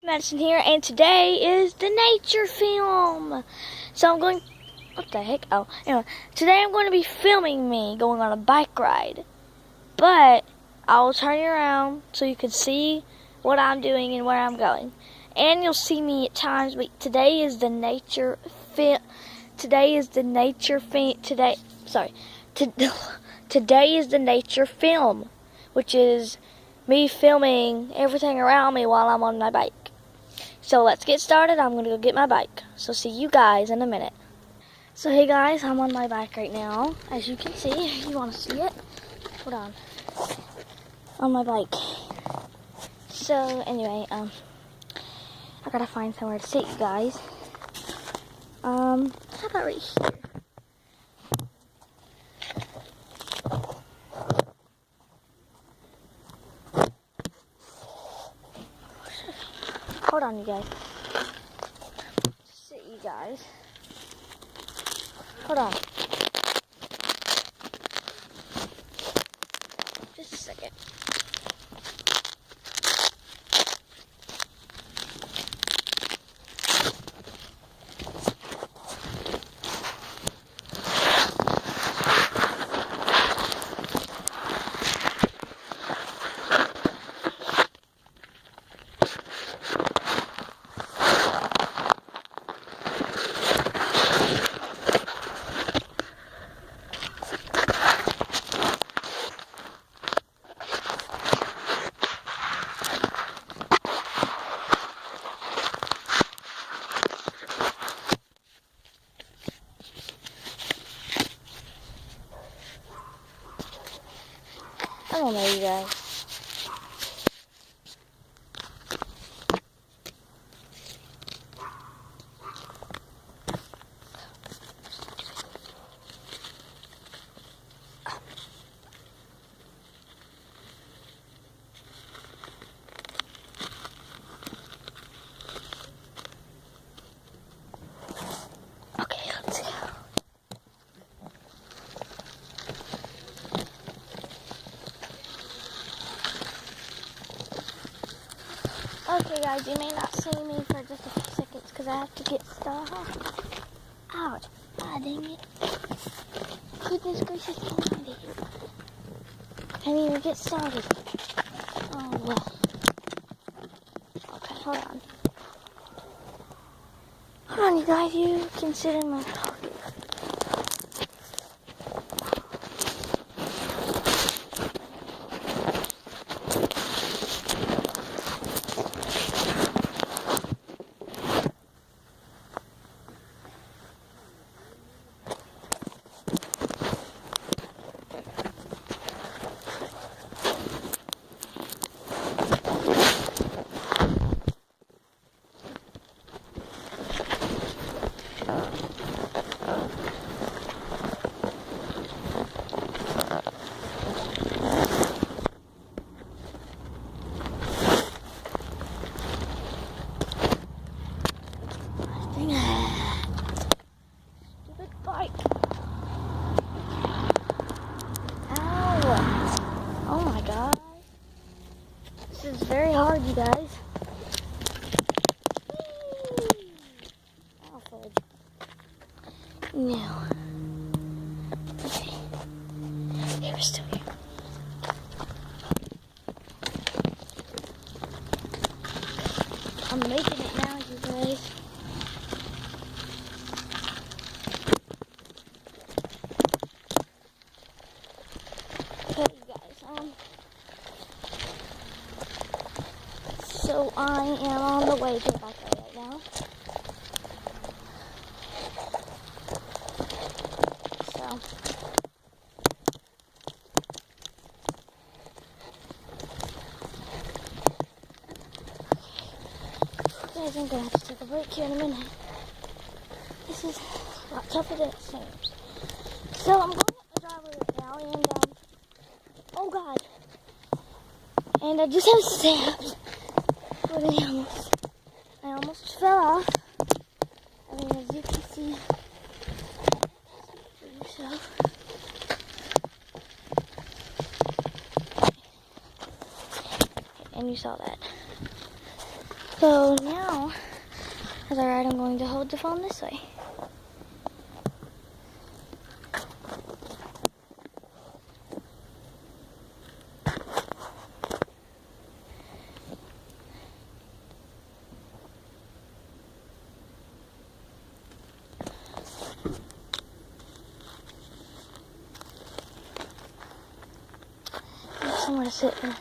Madison here, and today is the nature film. So I'm going, what the heck? Oh, anyway, today I'm going to be filming me going on a bike ride. But I'll turn you around so you can see what I'm doing and where I'm going. And you'll see me at times, but today is the nature film. Today is the nature film. Today is the nature film, which is me filming everything around me while I'm on my bike. So let's get started. I'm going to go get my bike. So see you guys in a minute. So hey guys, I'm on my bike right now. As you can see, if you want to see it. Hold on. On my bike. So anyway, I gotta find somewhere to sit, you guys. How about right here? Hold on, you guys. Sit, you guys. Hold on. Just a second. I don't know, you guys. Okay, let's go. Okay guys, you may not see me for just a few seconds because I have to get stuff. Ouch. Ah, dang it. Goodness gracious almighty. Can't even get started. Oh well. Okay, hold on. Hold on, you guys. You can sit in my car. Stupid bike. Ow. Oh my god. This is very hard, you guys. Ow, fudge. Now. Okay. Okay, we're still here. I'm making it now, you guys. Okay, you guys, so I am on the way to the bike ride right now. So, guys, I'm gonna have to take a break here in a minute. This is a lot tougher than it seems. So I'm going up the driveway right now, and oh god, and I just have steps. But I almost fell off. I mean, as you can see for yourself. And you saw that. So now, as I ride, I'm going to hold the phone this way. Somewhere to sit here.